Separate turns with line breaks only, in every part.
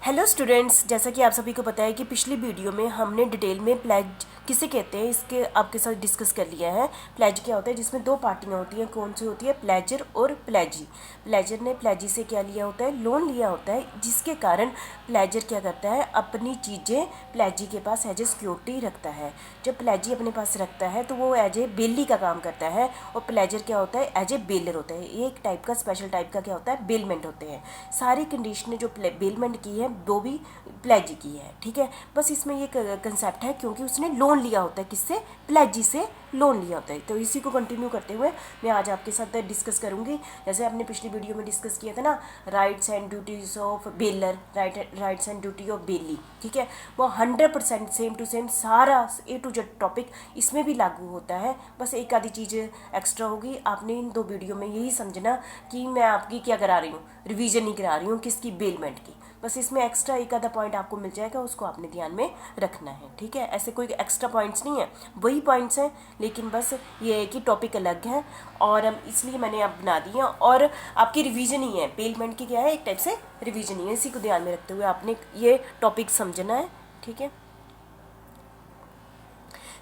Hello students, जैसा कि आप सभी को पता है कि पिछली वीडियो में हमने डिटेल में प्लेज किसे कहते हैं इसके आपके साथ डिस्कस कर लिया है। प्लेज क्या होता है, जिसमें दो पार्टियां होती हैं। कौन सी होती है? प्लेजर और प्लेजी। प्लेजर ने प्लेजी से क्या लिया होता है? लोन लिया होता है, जिसके कारण प्लेजर क्या करता है? अपनी चीज़ें प्लेजी के पास एज ए सिक्योरिटी रखता है। जब प्लेजी अपने पास रखता है तो वो एज ए बेली का काम करता है, और प्लेजर क्या होता है? एज ए बेलर होता है। एक टाइप का स्पेशल टाइप का क्या होता है? बेलमेंट होते हैं। सारी कंडीशन जो बेलमेंट की है वो भी प्लेजी की है। ठीक है, बस इसमें ये कंसेप्ट है क्योंकि उसने लोन लिया होता है। किससे? प्लेजी से लोन लिया होता है। तो इसी को कंटिन्यू करते हुए मैं आज आपके साथ डिस्कस करूंगी। जैसे आपने पिछली वीडियो में डिस्कस किया था ना, rights and duties of baler, rights and duty of belly. ठीक है, वो 100% सेम टू सेम सारा A to Z टॉपिक इसमें भी लागू होता है। बस एक आधी चीज़ एक्स्ट्रा होगी। आपने इन दो वीडियो में यही समझना कि मैं आपकी क्या करा रही हूँ, रिवीजन नहीं करा रही हूँ किसकी? बेलमेंट की। बस इसमें एक्स्ट्रा एक आधा पॉइंट आपको मिल जाएगा, उसको आपने ध्यान में रखना है। ठीक है, ऐसे कोई एक्स्ट्रा पॉइंट्स नहीं है, वही पॉइंट्स हैं, लेकिन बस ये है कि टॉपिक अलग है और इसलिए मैंने अब बना दिया। और आपकी रिवीजन ही है, बेलमेंट की क्या है? एक टाइप से रिवीजन ही है। इसी को ध्यान में रखते हुए आपने ये टॉपिक समझना है। ठीक है,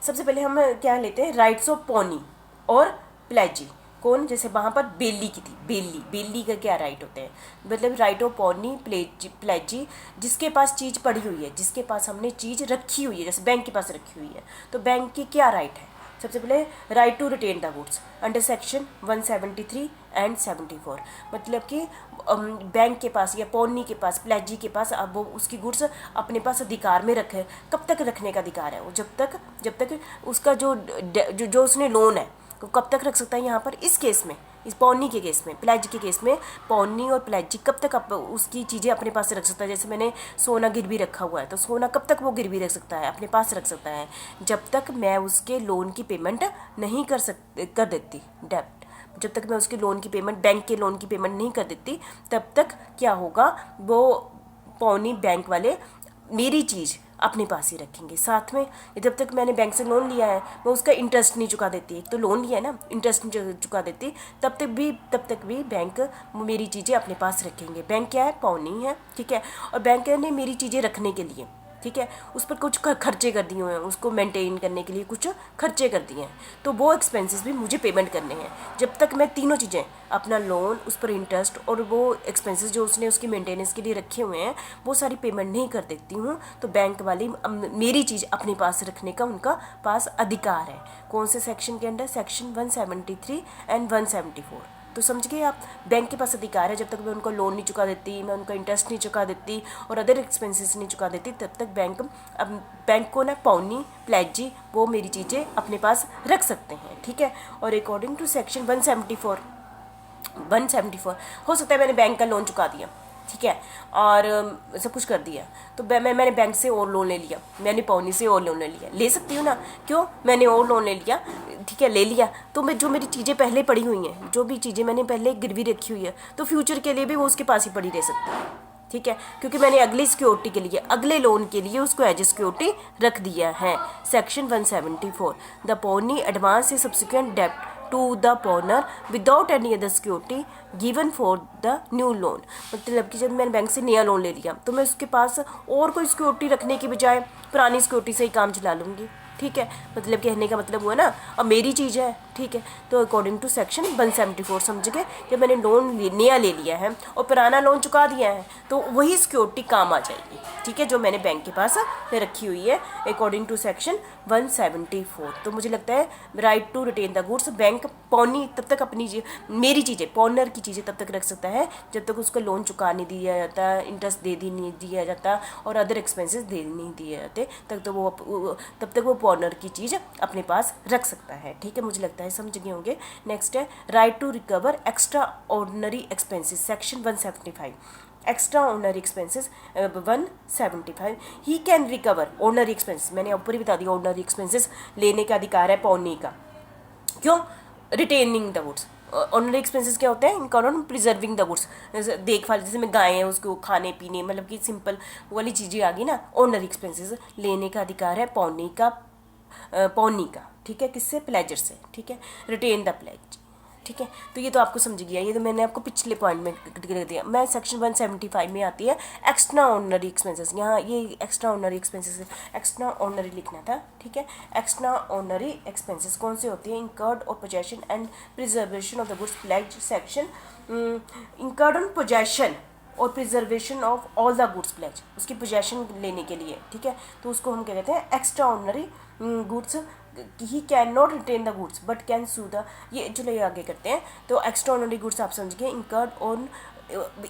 सबसे पहले हम क्या लेते हैं? राइट्स ऑफ पोनी और प्लेजी। कौन? जैसे वहाँ पर बेली की थी, बेली। बेली का क्या राइट होते हैं? मतलब राइट ऑफ पोनी प्लेजी, जिसके पास चीज़ पड़ी हुई है, जिसके पास हमने चीज़ रखी हुई है, जैसे बैंक के पास रखी हुई है, तो बैंक की क्या राइट है? सबसे पहले right to retain the goods under section 173 and 74। मतलब कि बैंक के पास या पौनी के पास, प्लेजी के पास, अब वो उसकी गुड्स अपने पास अधिकार में रखे। कब तक रखने का अधिकार है वो? जब तक उसका जो उसने लोन है वो कब तक रख सकता है? यहाँ पर इस केस में, इस पौनी के केस में, प्लेज के केस में, पौनी और प्लेजी कब तक उसकी चीज़ें अपने पास रख सकता है? जैसे मैंने सोना गिरवी रखा हुआ है, तो सोना कब तक वो गिरवी रख सकता है, अपने पास रख सकता है? जब तक मैं उसके लोन की पेमेंट नहीं कर देती, डेब्ट। जब तक मैं उसके लोन की पेमेंट, बैंक के लोन की पेमेंट नहीं कर देती, तब तक क्या होगा? वो पौनी बैंक वाले मेरी चीज़ अपने पास ही रखेंगे। साथ में जब तक मैंने बैंक से लोन लिया है, मैं उसका इंटरेस्ट नहीं चुका देती। एक तो लोन लिया है ना, इंटरेस्ट नहीं चुका देती, तब तक भी बैंक मेरी चीज़ें अपने पास रखेंगे। बैंक क्या है? पौनी है। ठीक है, और बैंक ने मेरी चीज़ें रखने के लिए, ठीक है, उस पर कुछ खर्चे कर दिए हुए हैं, उसको मेंटेन करने के लिए कुछ खर्चे कर दिए हैं, तो वो एक्सपेंसेस भी मुझे पेमेंट करने हैं। जब तक मैं तीनों चीज़ें, अपना लोन, उस पर इंटरेस्ट और वो एक्सपेंसेस जो उसने उसकी मेंटेनेंस के लिए रखे हुए हैं, वो सारी पेमेंट नहीं कर देती हूँ, तो बैंक वाली मेरी चीज़ अपने पास रखने का उनका पास अधिकार है। कौन से सेक्शन के अंडर? Section 173 and 174। तो समझ गए आप? बैंक के पास अधिकार है, जब तक मैं उनको लोन नहीं चुका देती, मैं उनका इंटरेस्ट नहीं चुका देती और अदर एक्सपेंसेस नहीं चुका देती, तब तक बैंक को ना, पौनी, प्लेजी, वो मेरी चीज़ें अपने पास रख सकते हैं। ठीक है, और अकॉर्डिंग टू सेक्शन 174 हो सकता है मैंने बैंक का लोन चुका दिया, ठीक है, और सब कुछ कर दिया, तो मैंने बैंक से और लोन ले लिया, मैंने पौनी से और लोन ले लिया, ले सकती हूँ ना? क्यों? मैंने और लोन ले लिया, ठीक है, ले लिया, तो मैं जो मेरी चीज़ें पहले पड़ी हुई हैं, जो भी चीज़ें मैंने पहले गिरवी रखी हुई है, तो फ्यूचर के लिए भी वो उसके पास ही पड़ी रह सकती है। ठीक है, क्योंकि मैंने अगली सिक्योरिटी के लिए, अगले लोन के लिए उसको एज ए सिक्योरिटी रख दिया है। Section 174, the pawnee advance a subsequent डेप्ट to the pawnbroker without any other security given for the new loan। मतलब कि जब मैंने बैंक से नया लोन ले लिया, तो मैं उसके पास और कोई सिक्योरिटी रखने की बजाय पुरानी सिक्योरिटी से ही काम चला लूँगी। ठीक है, मतलब कहने का मतलब हुआ ना, अब मेरी चीज़ है। ठीक है, तो अकॉर्डिंग टू सेक्शन 174 समझ गए? जब मैंने लोन नया ले लिया है और पुराना लोन चुका दिया है, तो वही सिक्योरिटी काम आ जाएगी। ठीक है, जो मैंने बैंक के पास रखी हुई है अकॉर्डिंग टू सेक्शन 174। तो मुझे लगता है right to retain the goods, bank पौनी तब तक अपनी मेरी चीज़ें, पॉनर की चीज़ें तब तक रख सकता है जब तक उसका लोन चुका नहीं दिया जाता, इंटरेस्ट नहीं दिया जाता और अदर एक्सपेंसेस दे नहीं दिए जाते, तब तक वो पॉनर की चीज़ अपने पास रख सकता है। ठीक है, मुझे लगता है समझ गए होंगे। नेक्स्ट है right to recover extraordinary expenses, section 175। Extraordinary expenses 175, he can recover ordinary expenses. मैंने ऊपर ही बता दिया, ऑर्डिनरी एक्सपेंसेस लेने का अधिकार है पौनी का। क्यों? Retaining the goods. Ordinary expenses क्या होते हैं? इनका प्रिजर्विंग द गुड्स, देखभाल, जैसे में गाय है उसको खाने पीने, मतलब कि सिंपल वाली चीज़ें आ गई ना। ऑर्डिनरी एक्सपेंसेस लेने का अधिकार है पौनी का। ठीक है, किससे? प्लेजर से। ठीक है, रिटेन द प्लेज, ठीक है। तो ये तो आपको समझ गया, ये तो मैंने आपको पिछले पॉइंट में कर दिया। मैं सेक्शन 175 में आती है एक्स्ट्रा ऑर्डिनरी एक्सपेंसेस। यहाँ ये extra ordinary expenses, extra ordinary लिखना था, ठीक है। एक्स्ट्रा ऑर्डिनरी एक्सपेंसेस कौन से होते हैं? इंकर्ड और possession and preservation of the goods pledged section. Incurred on possession और preservation of all the goods pledge, उसकी पोजेशन लेने के लिए, ठीक है। तो उसको हम क्या कहते हैं? Extraordinary goods. He can not retain the goods but can sue the, ये चलो ये आगे करते हैं। तो एक्स्ट्रा ऑर्डिनरी गुड्स आप समझ गए, इंकर्ड ऑन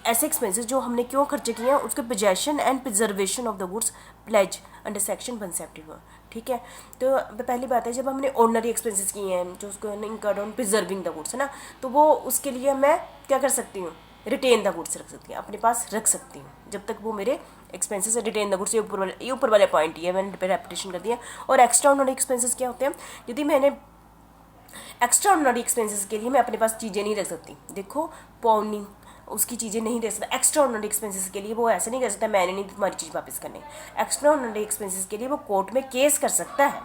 ऐसे एक्सपेंसेस जो हमने क्यों खर्चे किए हैं, उसके possession and preservation of the goods pledge under section 171, ठीक है। तो पहली बात है, जब हमने ऑर्डिनरी एक्सपेंसेस किए हैं जो उसको incurred on preserving the goods है ना, तो वो उसके लिए मैं क्या कर सकती हूँ? रिटेन द गुड्स रख सकती हूँ, अपने पास रख सकती हूँ जब तक वो मेरे एक्सपेंसेस रिटेन द गुड्स। ये ऊपर वाले पॉइंट ये मैंने रेपिटेशन कर दिया। और एक्स्ट्रा ऑर्डिनरी एक्सपेंसेस क्या होते हैं? यदि मैंने एक्स्ट्रा ऑर्डिनरी एक्सपेंसेस के लिए मैं अपने पास चीज़ें नहीं रख सकती, देखो पौनी उसकी चीज़ें नहीं रख सकता। एक्स्ट्रा ऑर्डिनरी एक्सपेंसेस के लिए वो ऐसा नहीं कर सकता मैंने नहीं तुम्हारी चीज़ वापस करनी। एक्स्ट्रा ऑर्डिनरी एक्सपेंसेस के लिए वो कोर्ट में केस कर सकता है,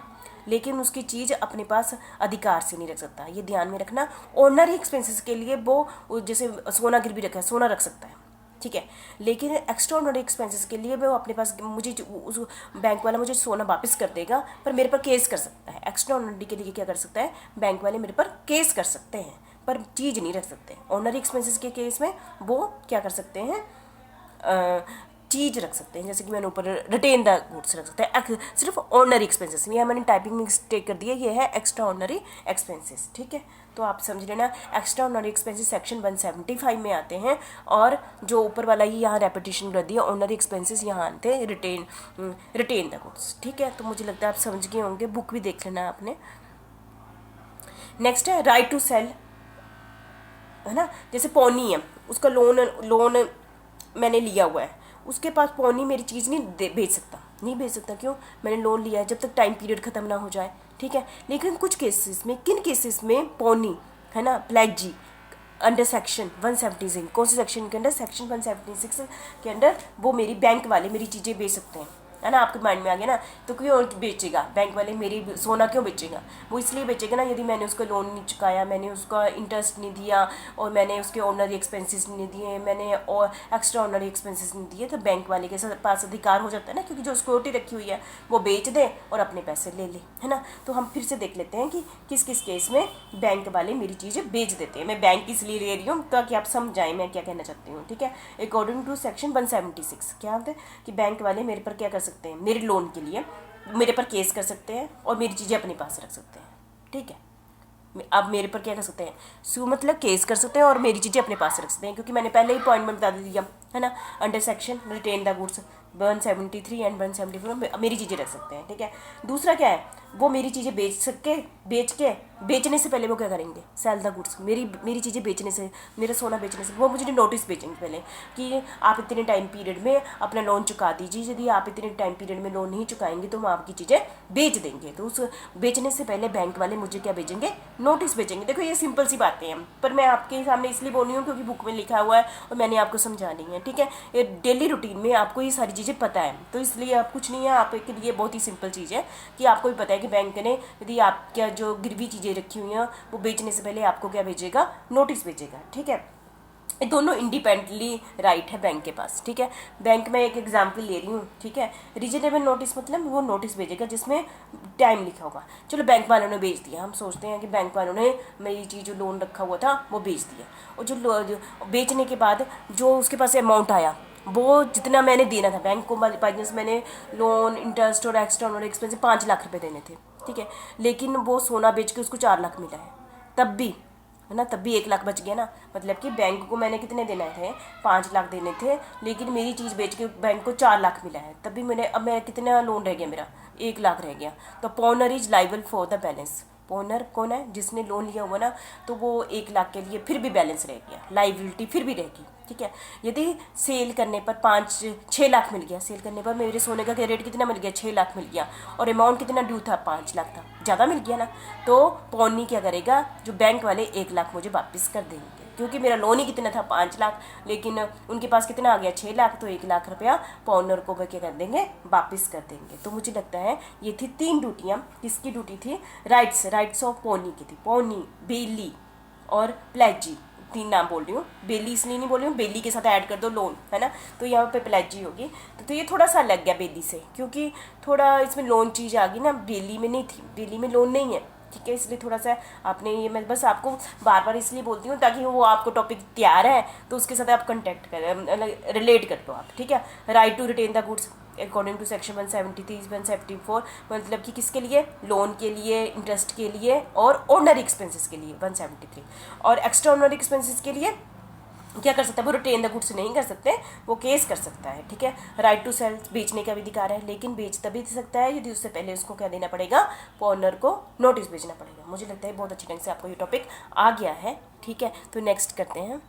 लेकिन उसकी चीज़ अपने पास अधिकार से नहीं रख सकता, ये ध्यान में रखना। ऑर्डिनरी एक्सपेंसेस के लिए वो जैसे सोना गिरवी रखा है, सोना रख सकता है, ठीक है। लेकिन एक्स्ट्रा ऑर्डिनरी एक्सपेंसेस के लिए वो अपने पास, मुझे उस बैंक वाला मुझे सोना वापस कर देगा पर मेरे पर केस कर सकता है। एक्स्ट्रा ऑर्डिनरी के लिए क्या कर सकता है? बैंक वाले मेरे पर केस कर सकते हैं पर चीज़ नहीं रख सकते। ऑर्डिनरी एक्सपेंसेस के केस में वो क्या कर सकते हैं? चीज़ रख सकते हैं, जैसे कि मैंने ऊपर रिटेन द गुड्स रख सकते हैं। सिर्फ ऑर्डिनरी एक्सपेंसेस में, मैंने टाइपिंग मिस्टेक कर दिया, ये है एक्स्ट्रा ऑर्डिनरी एक्सपेंसेस, ठीक है। तो आप समझ लेना, एक्स्ट्रा ऑर्डिनरी एक्सपेंसेस सेक्शन 175 में आते हैं। और जो ऊपर वाला ही यहाँ रेपिटेशन कर दिया, ऑर्डिनरी एक्सपेंसेस यहाँ आते हैं रिटेन द गुड्स, ठीक है। तो मुझे लगता है आप समझ गए होंगे, बुक भी देख लेना आपने। नेक्स्ट है राइट टू सेल, है ना। जैसे पौनी है, उसका लोन मैंने लिया हुआ है, उसके पास पौनी मेरी चीज़ नहीं भेज सकता। क्यों? मैंने लोन लिया है, जब तक टाइम पीरियड ख़त्म ना हो जाए, ठीक है। लेकिन कुछ केसेस में, किन केसेस में पौनी, है ना, प्लेजी अंडर सेक्शन 176, कौन से सेक्शन के अंडर? सेक्शन 176 के अंडर वो मेरी बैंक वाले मेरी चीज़ें बेच सकते हैं, है ना। आपके माइंड में आ गया ना। तो क्यों बेचेगा बैंक वाले मेरी सोना? क्यों बेचेगा? वो इसलिए बेचेगा ना, यदि मैंने उसको लोन नहीं चुकाया, मैंने उसका इंटरेस्ट नहीं दिया और मैंने उसके ऑर्डिनरी एक्सपेंसेस नहीं दिए, मैंने और एक्स्ट्रा ऑर्डिनरी एक्सपेंसेस नहीं दिए, तो बैंक वाले के पास अधिकार हो जाता है ना, क्योंकि जो सिक्योरिटी रखी हुई है वो बेच दे और अपने पैसे ले ले, है ना। तो हम फिर से देख लेते हैं कि किस किस केस में बैंक वाले मेरी चीज़ें बेच देते हैं। मैं बैंक इसलिए ले रही हूँ ताकि आप समझाएं मैं क्या कहना चाहती हूँ, ठीक है। अकॉर्डिंग टू सेक्शन 176 क्या होता है कि बैंक वाले मेरे पर क्या कर सकते हैं? मेरे लोन के लिए मेरे पर केस कर सकते हैं और मेरी चीज़ें अपने पास रख सकते हैं, ठीक है। अब मेरे पर क्या कर सकते हैं? सू मतलब केस कर सकते हैं और मेरी चीज़ें अपने पास रख सकते हैं, क्योंकि मैंने पहले ही पॉइंट में बता दिया, है ना। Under section retain the goods 173 and 174 मेरी चीज़ें रख सकते हैं, ठीक है। दूसरा क्या है? वो मेरी चीज़ें बेचने से पहले वो क्या करेंगे? सेल द गुड्स, मेरी चीज़ें बेचने से, मेरा सोना बेचने से वो मुझे नोटिस भेजेंगे पहले कि आप इतने टाइम पीरियड में अपना लोन चुका दीजिए, यदि आप इतने टाइम पीरियड में लोन नहीं चुकाएंगे तो हम आपकी चीज़ें बेच देंगे। तो उस बेचने से पहले बैंक वाले मुझे क्या भेजेंगे? नोटिस भेजेंगे। देखो ये सिंपल सी बातें हैं, पर मैं आपके सामने इसलिए बोल रही हूँ क्योंकि बुक में लिखा हुआ है और मैंने आपको समझानी है, ठीक है। ये डेली रूटीन में आपको ये सारी चीज़ें पता है, तो इसलिए आप कुछ नहीं है, आपके लिए बहुत ही सिंपल चीज़ है कि आपको भी पता है कि बैंक ने यदि आपका जो गिरवी चीज़ें रखी हुई हैं वो बेचने से पहले आपको क्या भेजेगा? नोटिस भेजेगा, ठीक है। ये दोनों इंडिपेंडेंटली राइट है बैंक के पास, ठीक है। बैंक में एक एग्जांपल ले रही हूँ, ठीक है। रीजनेबल नोटिस मतलब वो नोटिस भेजेगा जिसमें टाइम लिखा होगा। चलो बैंक वालों ने बेच दिया, हम सोचते हैं कि बैंक वालों ने मेरी चीज़ जो लोन रखा हुआ था वो बेच दिया, और जो बेचने के बाद जो उसके पास अमाउंट आया वो जितना मैंने देना था बैंक को, बाई चांस मैंने लोन इंटरेस्ट और एक्स्ट्रा और एक्सपेंसिव 5 लाख रुपए देने थे, ठीक है। लेकिन वो सोना बेच के उसको 4 लाख मिला है, तब भी, है ना, तब भी 1 लाख बच गया ना। मतलब कि बैंक को मैंने कितने देने थे? 5 लाख देने थे, लेकिन मेरी चीज़ बेच के बैंक को 4 लाख मिला है, तब भी अब मैं कितना लोन रह गया? मेरा 1 लाख रह गया। तो पॉनर is liable for the balance. पॉनर कौन है? जिसने लोन लिया हुआ ना, तो वो 1 लाख के लिए फिर भी बैलेंस रह गया, लाइबिलिटी फिर भी रहेगी, ठीक है। यदि सेल करने पर 6 लाख मिल गया, सेल करने पर मेरे सोने का रेट कितना मिल गया? 6 लाख मिल गया, और अमाउंट कितना ड्यू था? 5 लाख था, ज़्यादा मिल गया ना। तो पौनी क्या करेगा? जो बैंक वाले 1 लाख मुझे वापस कर देंगे, क्योंकि मेरा लोन ही कितना था? 5 लाख, लेकिन उनके पास कितना आ गया? 6 लाख। तो 1 लाख रुपया पौनर को वह क्या कर देंगे? वापस कर देंगे। तो मुझे लगता है ये थी 3 ड्यूटियाँ। किसकी ड्यूटी थी? राइट्स ऑफ पौनी की थी। पौनी, बेली और प्लेजी, 3 नाम बोल रही हूँ, बेली इसलिए नहीं बोल रही हूँ, बेली के साथ ऐड कर दो लोन, है ना, तो यहाँ पे प्लेजी होगी। तो ये थोड़ा सा अलग गया बेली से, क्योंकि थोड़ा इसमें लोन चीज़ आ गई ना, बेली में नहीं थी, बेली में लोन नहीं है, ठीक है, इसलिए थोड़ा सा आपने ये, मैं बस आपको बार बार इसलिए बोलती हूँ ताकि वो आपको टॉपिक तैयार है तो उसके साथ आप कंटेक्ट करें, रिलेट कर दो आप, ठीक है। Right to retain the goods according to section 173 174, मतलब कि किसके लिए, लोन के लिए, इंटरेस्ट के लिए और ऑर्डनरी एक्सपेंसेस के लिए 173, और एक्स्ट्रा ऑर्डनरी एक्सपेंसेस के लिए क्या कर सकता है वो, रिटेन द गुड्स नहीं कर सकते, वो केस कर सकता है, ठीक है। राइट टू सेल, बेचने का भी अधिकार है, लेकिन बेच तभी सकता है यदि उससे पहले उसको क्या देना पड़ेगा, पॉनर को नोटिस भेजना पड़ेगा। मुझे लगता है बहुत अच्छी ढंग से आपको ये टॉपिक आ गया है, ठीक है। तो नेक्स्ट करते हैं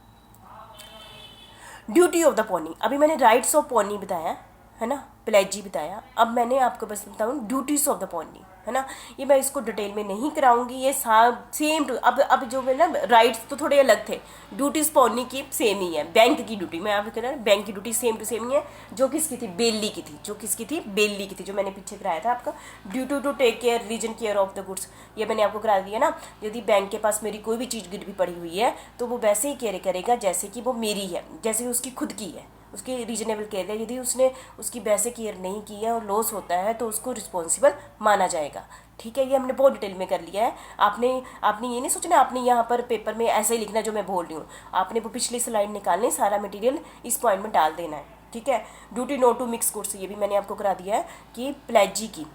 ड्यूटी ऑफ द पॉनी। अभी मैंने राइट्स ऑफ पॉनी बताया है ना, प्लेजी बताया, अब मैंने आपको बस बताऊँ ड्यूटीज ऑफ द पॉनी, है ना। ये मैं इसको डिटेल में नहीं कराऊंगी, ये सेम टू, अब जो है ना, राइट्स तो थोड़े अलग थे, ड्यूटीज पॉनी की सेम ही है। बैंक की ड्यूटी, मैं आपको कह रहा हूँ बैंक की ड्यूटी सेम टू सेम ही है, जो किसकी थी, बेली की थी, जो किसकी थी, बेली की थी, जो मैंने पीछे कराया था आपका, duty to take care reason care of the goods, ये मैंने आपको करा दिया ना। यदि बैंक के पास मेरी कोई भी चीज़ गिरवी पड़ी हुई है तो वो वैसे ही केयर करेगा जैसे कि वो मेरी है, जैसे उसकी खुद की है, उसकी रीजनेबल केयर है। यदि उसने उसकी वैसे केयर नहीं की है और लॉस होता है तो उसको रिस्पॉन्सिबल माना जाएगा, ठीक है। ये हमने बहुत डिटेल में कर लिया है। आपने आपने ये नहीं सोचना आपने यहाँ पर पेपर में ऐसे ही लिखना जो मैं बोल रही हूँ, आपने वो पिछली स्लाइड निकालनी, सारा मटेरियल इस पॉइंट में डाल देना है, ठीक है। Duty not to mix goods, ये भी मैंने आपको करा दिया है कि प्लेजी की,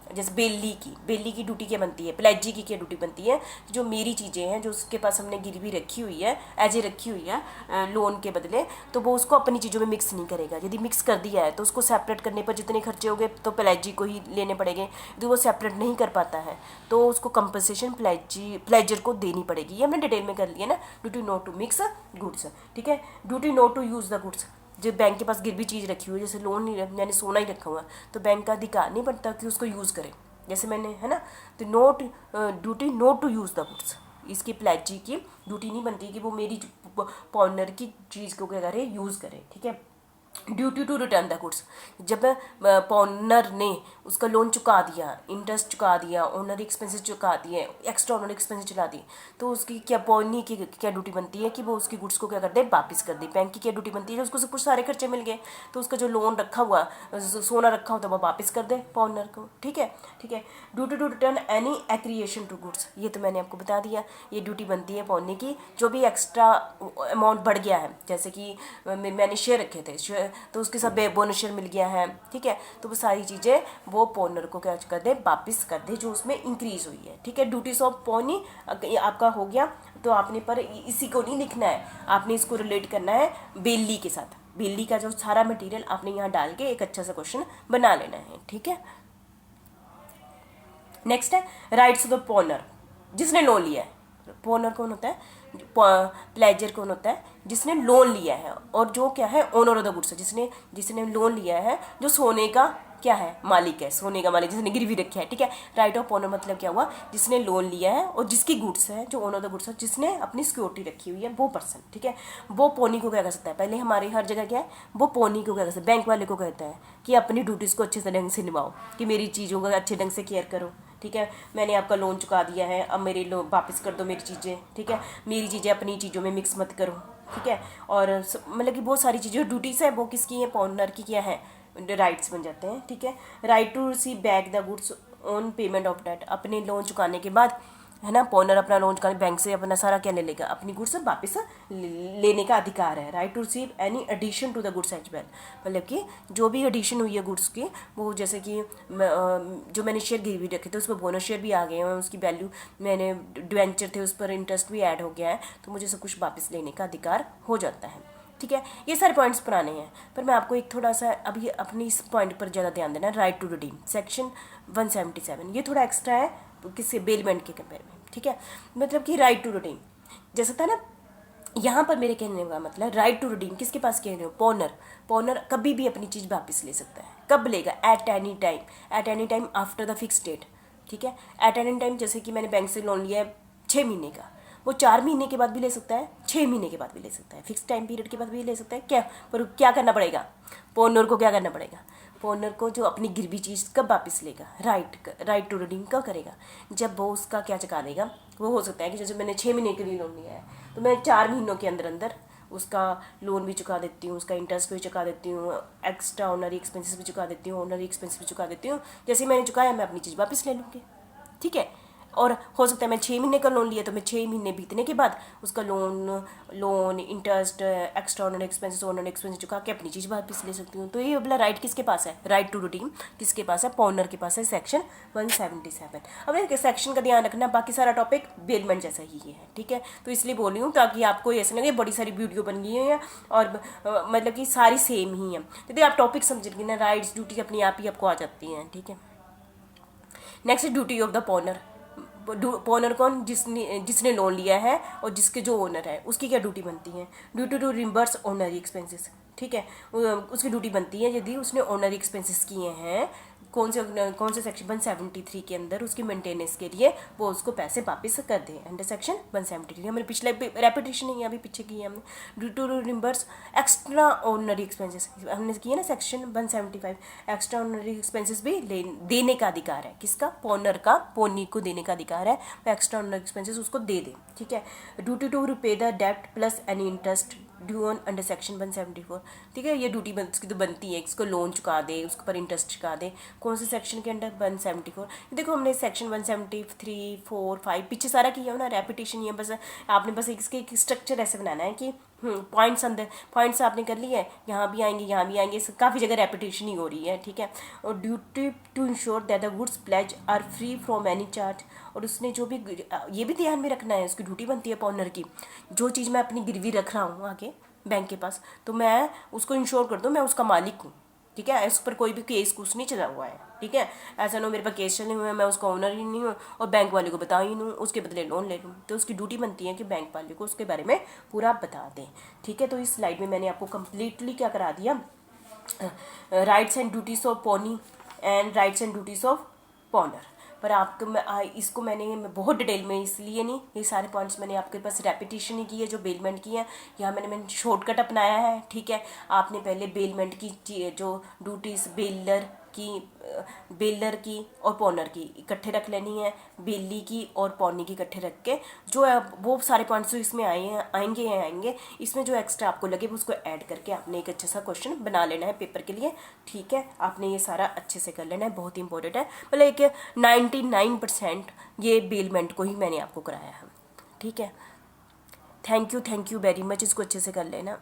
जैसे बेली की ड्यूटी क्या बनती है, प्लेजी की क्या ड्यूटी बनती है, जो मेरी चीज़ें हैं जो उसके पास हमने गिरवी रखी हुई है, एज ए रखी हुई है लोन के बदले, तो वो उसको अपनी चीज़ों में मिक्स नहीं करेगा। यदि मिक्स कर दिया है तो उसको सेपरेट करने पर जितने खर्चे हो गए तो प्लेजी को ही लेने पड़ेंगे। यदि वो सेपरेट नहीं कर पाता है तो उसको कंपनसेशन प्लेजर को देनी पड़ेगी। ये हमने डिटेल में कर लिया ना, duty not to mix goods, ठीक है। Duty not to use the goods, जो बैंक के पास गिरवी चीज़ रखी हुई है, जैसे लोन नहीं, यानी सोना ही रखा हुआ है, तो बैंक का अधिकार नहीं बनता कि उसको यूज़ करे, जैसे मैंने, है ना। तो not duty not to use the goods, इसकी प्लेजी की ड्यूटी नहीं बनती कि वो मेरी पॉनर की चीज़ को क्या करे, यूज़ करे, ठीक है। Duty to return the goods, जब पॉनर ने उसका लोन चुका दिया, इंटरेस्ट चुका दिया, ऑनरी एक्सपेंसेस चुका दिए, एक्स्ट्रा ऑनरी एक्सपेंसेस चुका दिए, तो उसकी क्या, पॉनी की क्या ड्यूटी बनती है कि वो उसकी गुड्स को क्या कर दे, वापस कर दे। बैंक की क्या ड्यूटी बनती है, उसको सब कुछ सारे खर्चे मिल गए तो उसका जो लोन रखा हुआ, सोना रखा होता है वो वापस कर दे पॉनर को, ठीक है, ठीक है। Duty to return any accretion to goods, ये तो मैंने आपको बता दिया, ये ड्यूटी बनती है पॉनी की, जो भी एक्स्ट्रा अमाउंट बढ़ गया है, जैसे कि मैंने शेयर रखे थे तो उसके साथ बोनस शेयर मिल गया है, ठीक है, तो वो सारी चीज़ें वो पॉनर को क्या कर दे, वापस कर दे जो उसमें इंक्रीज हुई है, ठीक है। ड्यूटीज ऑफ पॉनी आपका हो गया, तो आपने पर इसी को नहीं लिखना है, आपने इसको रिलेट करना है बेली के साथ, बेली का जो सारा मटेरियल आपने यहाँ डाल के एक अच्छा सा क्वेश्चन बना लेना है, ठीक है। नेक्स्ट है राइट्स ऑफ द पॉनर, जिसने लोन लिया है। पॉनर कौन होता है, प्लेजर कौन होता है, जिसने लोन लिया है, और जो क्या है, ओनर ऑफ द गुड्स, जिसने लोन लिया है, जो सोने का क्या है, मालिक है, सोने का मालिक, जिसने गिरवी रखा है, ठीक है। राइट ऑफ ओनर मतलब क्या हुआ, जिसने लोन लिया है और जिसकी गुड्स है, जो ओनर ऑफ द गुड्स है, जिसने अपनी सिक्योरिटी रखी हुई है, वो पर्सन, ठीक है। वो पोनी को क्या कर सकता है, पहले हमारे हर जगह क्या है, वो पोनी को क्या कर सकता है, बैंक वाले को कहता है कि अपनी ड्यूटीज़ को अच्छे से ढंग से निभाओ, कि मेरी चीज़ों का अच्छे ढंग से केयर करो, ठीक है। मैंने आपका लोन चुका दिया है, अब मेरे लोन वापस कर दो मेरी चीज़ें, ठीक है। मेरी चीज़ें अपनी चीज़ों में मिक्स मत करो, ठीक है। और मतलब कि बहुत सारी चीज़ें ड्यूटीज़ है वो किसकी है, पॉनर की क्या है, राइट्स बन जाते हैं, ठीक है। Right to receive back the goods on payment of debt, अपने लोन चुकाने के बाद, है ना, पॉनर अपना लोन चुकाने बैंक से अपना सारा क्या ले लेगा, अपनी गुड्स वापस लेने का अधिकार है। Right to receive any addition to the goods as well, मतलब कि जो भी एडिशन हुई है गुड्स की, वो जैसे कि जो मैंने शेयर गिरवी रखे थे उस पर बोनस शेयर भी आ गए हैं, उसकी वैल्यू, मैंने डिवेंचर थे उस पर इंटरेस्ट भी ऐड हो गया है, तो मुझे सब कुछ वापस लेने का अधिकार हो जाता है, ठीक है। ये सारे पॉइंट्स पुराने हैं, पर मैं आपको एक थोड़ा सा अभी अपनी इस पॉइंट पर ज़्यादा ध्यान देना है, राइट टू रिडीम सेक्शन 177, ये थोड़ा एक्स्ट्रा है किससे, बेलमेंट के कंपेयर में, ठीक है। मतलब कि राइट टू रिडीम जैसा था ना, यहाँ पर मेरे कहने का मतलब राइट टू रिडीम किसके पास कह रहे हो, पॉनर कभी भी अपनी चीज़ वापस ले सकता है, कब लेगा, at any time after the fix date, ठीक है। एट एनी टाइम, जैसे कि मैंने बैंक से लोन लिया है 6 महीने का, वो 4 महीने के बाद भी ले सकता है, 6 महीने के बाद भी ले सकता है, फिक्स टाइम पीरियड के बाद भी ले सकता है, क्या पर क्या करना पड़ेगा, पॉनर को क्या करना पड़ेगा, पॉनर को जो अपनी गिरवी चीज़ कब वापस लेगा, राइट टू रिडीम कब करेगा, जब वो उसका क्या चुका देगा। वो हो सकता है कि जैसे मैंने 6 महीने के लिए लोन लिया है तो मैं 4 महीनों के अंदर अंदर उसका लोन भी चुका देती हूँ, उसका इंटरेस्ट भी चुका देती हूँ, एक्स्ट्रा ऑनरी एक्सपेंसेस भी चुका देती हूँ, ऑनरी एक्सपेंसेस भी चुका देती हूँ। जैसे मैंने चुकाया मैं अपनी चीज़ वापस ले लूँगी, ठीक है। और हो सकता है मैं 6 महीने का लोन लिया तो मैं 6 महीने बीतने के बाद उसका loan interest extraordinary expenses चुका के अपनी चीज़ वापस ले सकती हूँ। तो ये वाला राइट किसके पास है, राइट टू रिडीम किसके पास है, पॉनर के पास है, सेक्शन 177। अब एक सेक्शन का ध्यान रखना, बाकी सारा टॉपिक बेलमेंट जैसा ही है, ठीक है। तो इसलिए बोल रही हूँ ताकि आपको ऐसे लगे बड़ी सारी वीडियो बन गई है और मतलब कि सारी सेम ही है। यदि आप टॉपिक समझ गए ना, राइट्स ड्यूटी अपनी आप ही आपको आ जाती हैं, ठीक है। Next duty of the पॉनर। पॉनर कौन, जिसने लोन लिया है और जिसके जो ओनर है उसकी क्या ड्यूटी बनती है, duty to reimburse ordinary expenses, ठीक है। उसकी ड्यूटी बनती है यदि उसने ऑनरी एक्सपेंसेस किए हैं कौन से सेक्शन 173 के अंदर उसकी मेंटेनेंस के लिए, वो उसको पैसे वापस कर दे अंडर सेक्शन 173। हमने पिछले रेपिटेशन नहीं अभी पीछे की है हमने, due to reimburse extraordinary expenses हमने किया ना सेक्शन 175। एक्स्ट्रा ऑनरी एक्सपेंसेस भी देने का अधिकार है किसका, पॉनर का, पोनी को देने का अधिकार है, एक्स्ट्रा ऑनरी एक्सपेंसेस उसको दे दे, ठीक है। ड्यूटी टू रिपे द डेप्ट plus any interest due on under section 174, ठीक है। ये ड्यूटी उसकी तो बनती है, इसको लोन चुका दे, उसके ऊपर इंटरेस्ट चुका दे, कौन से सेक्शन के अंडर 174। देखो हमने सेक्शन 173, 4, 5 पीछे सारा किया हो ना, रेपिटेशन ही है, बस आपने बस इसके एक स्ट्रक्चर ऐसे बनाना है कि पॉइंट्स आपने कर लिए, यहाँ भी आएंगे, काफ़ी जगह रेपिटेशन ही हो रही है, ठीक है। और duty to ensure that the goods pledge are free from any charge, और उसने जो भी ये भी ध्यान में रखना है, उसकी ड्यूटी बनती है पॉनर की, जो चीज़ मैं अपनी गिरवी रख रहा हूँ आगे बैंक के पास तो मैं उसको इंश्योर कर दूँ मैं उसका मालिक हूँ, ठीक है। इस पर कोई भी केस कुछ नहीं चला हुआ है, ठीक है। ऐसा ना मेरे पास केस चले हुए हैं, मैं उसका ओनर ही नहीं हूँ और बैंक वाले को बता ही नहीं, उसके बदले लोन ले लूँ, तो उसकी ड्यूटी बनती है कि बैंक वाले को उसके बारे में पूरा बता दें, ठीक है। तो इस स्लाइड में मैंने आपको कम्प्लीटली क्या करा दिया, rights and duties of pawnee and rights and duties of pawnor. पर आपको इसको मैंने बहुत डिटेल में इसलिए नहीं, ये सारे पॉइंट्स मैंने आपके पास रेपिटेशन ही की है जो बेलमेंट की है, यहाँ मैंने शॉर्टकट अपनाया है, ठीक है। आपने पहले बेलमेंट की जो ड्यूटीज़ बेलर की और पॉनर की इकट्ठे रख लेनी है, बेली की और पॉनी की इकट्ठे रख के जो है वो सारे पॉइंट्स जो इसमें आएंगे इसमें जो एक्स्ट्रा आपको लगे वो उसको ऐड करके आपने एक अच्छा सा क्वेश्चन बना लेना है पेपर के लिए, ठीक है। आपने ये सारा अच्छे से कर लेना है, बहुत ही इंपॉर्टेंट है, मतलब एक 99% ये बेलमेंट को ही मैंने आपको कराया है, ठीक है। थैंक यू वेरी मच, इसको अच्छे से कर लेना।